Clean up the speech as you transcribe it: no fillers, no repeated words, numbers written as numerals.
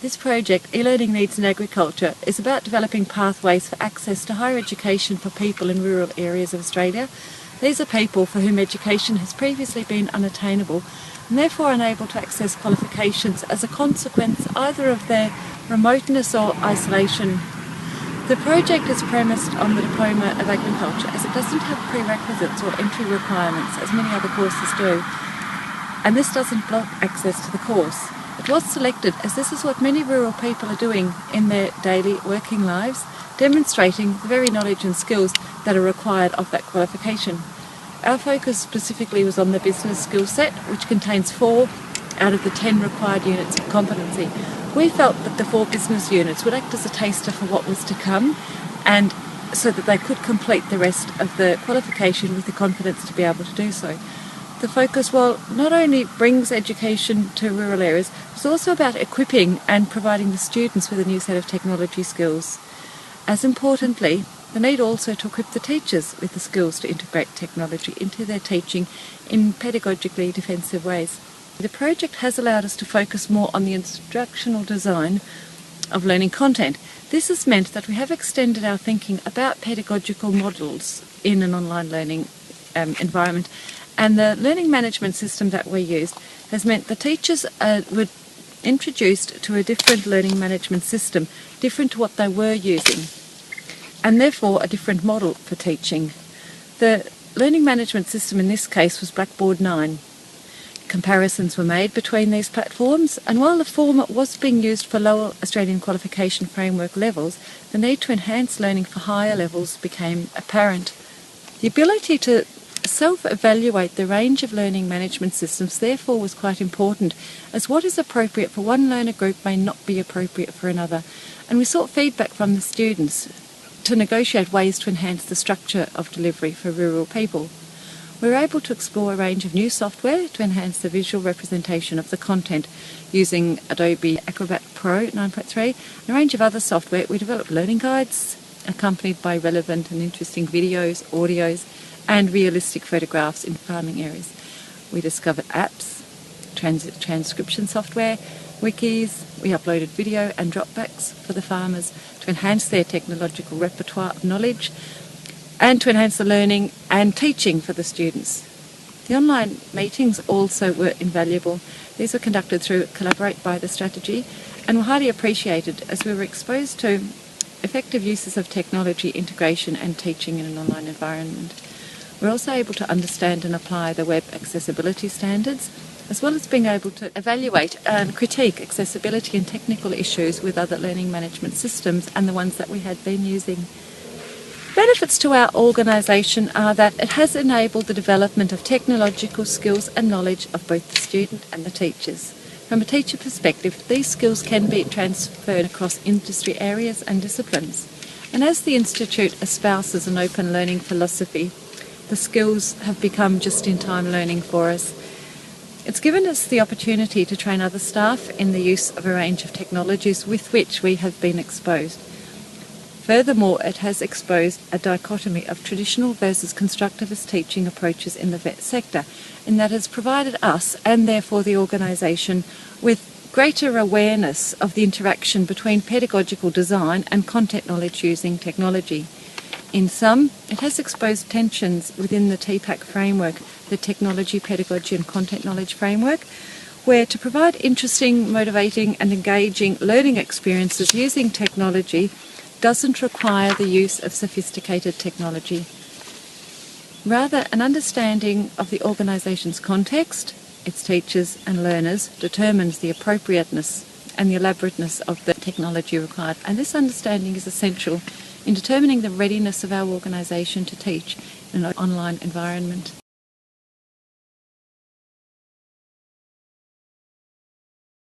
This project, E-Learning Needs in Agriculture, is about developing pathways for access to higher education for people in rural areas of Australia. These are people for whom education has previously been unattainable and therefore unable to access qualifications as a consequence either of their remoteness or isolation. The project is premised on the Diploma of Agriculture as it doesn't have prerequisites or entry requirements as many other courses do, and this doesn't block access to the course. It was selected as this is what many rural people are doing in their daily working lives, demonstrating the very knowledge and skills that are required of that qualification. Our focus specifically was on the business skill set, which contains 4 out of the 10 required units of competency. We felt that the 4 business units would act as a taster for what was to come, and so that they could complete the rest of the qualification with the confidence to be able to do so. The focus, while not only brings education to rural areas, it's also about equipping and providing the students with a new set of technology skills. As importantly, the need also to equip the teachers with the skills to integrate technology into their teaching in pedagogically defensive ways. The project has allowed us to focus more on the instructional design of learning content. This has meant that we have extended our thinking about pedagogical models in an online learning environment, and the learning management system that we used has meant the teachers were introduced to a different learning management system, different to what they were using, and therefore a different model for teaching. The learning management system in this case was WA159. Comparisons were made between these platforms, and while the former was being used for lower Australian qualification framework levels, the need to enhance learning for higher levels became apparent. The ability to self-evaluate the range of learning management systems therefore was quite important, as what is appropriate for one learner group may not be appropriate for another, and we sought feedback from the students to negotiate ways to enhance the structure of delivery for rural people. We were able to explore a range of new software to enhance the visual representation of the content using Adobe Acrobat Pro 9.3 and a range of other software. We developed learning guides accompanied by relevant and interesting videos, audios and realistic photographs in farming areas. We discovered apps, transcription software, wikis. We uploaded video and dropbacks for the farmers to enhance their technological repertoire of knowledge and to enhance the learning and teaching for the students. The online meetings also were invaluable. These were conducted through Collaborate by the strategy and were highly appreciated as we were exposed to effective uses of technology integration and teaching in an online environment. We're also able to understand and apply the web accessibility standards, as well as being able to evaluate and critique accessibility and technical issues with other learning management systems and the ones that we had been using. Benefits to our organisation are that it has enabled the development of technological skills and knowledge of both the student and the teachers. From a teacher perspective, these skills can be transferred across industry areas and disciplines. And as the Institute espouses an open learning philosophy, the skills have become just-in-time learning for us. It's given us the opportunity to train other staff in the use of a range of technologies with which we have been exposed. Furthermore, it has exposed a dichotomy of traditional versus constructivist teaching approaches in the vet sector, and that has provided us, and therefore the organisation, with greater awareness of the interaction between pedagogical design and content knowledge using technology. In sum, it has exposed tensions within the TPAC framework, the Technology, Pedagogy and Content Knowledge Framework, where to provide interesting, motivating and engaging learning experiences using technology doesn't require the use of sophisticated technology. Rather, an understanding of the organisation's context, its teachers and learners, determines the appropriateness and the elaborateness of the technology required, and this understanding is essential in determining the readiness of our organisation to teach in an online environment.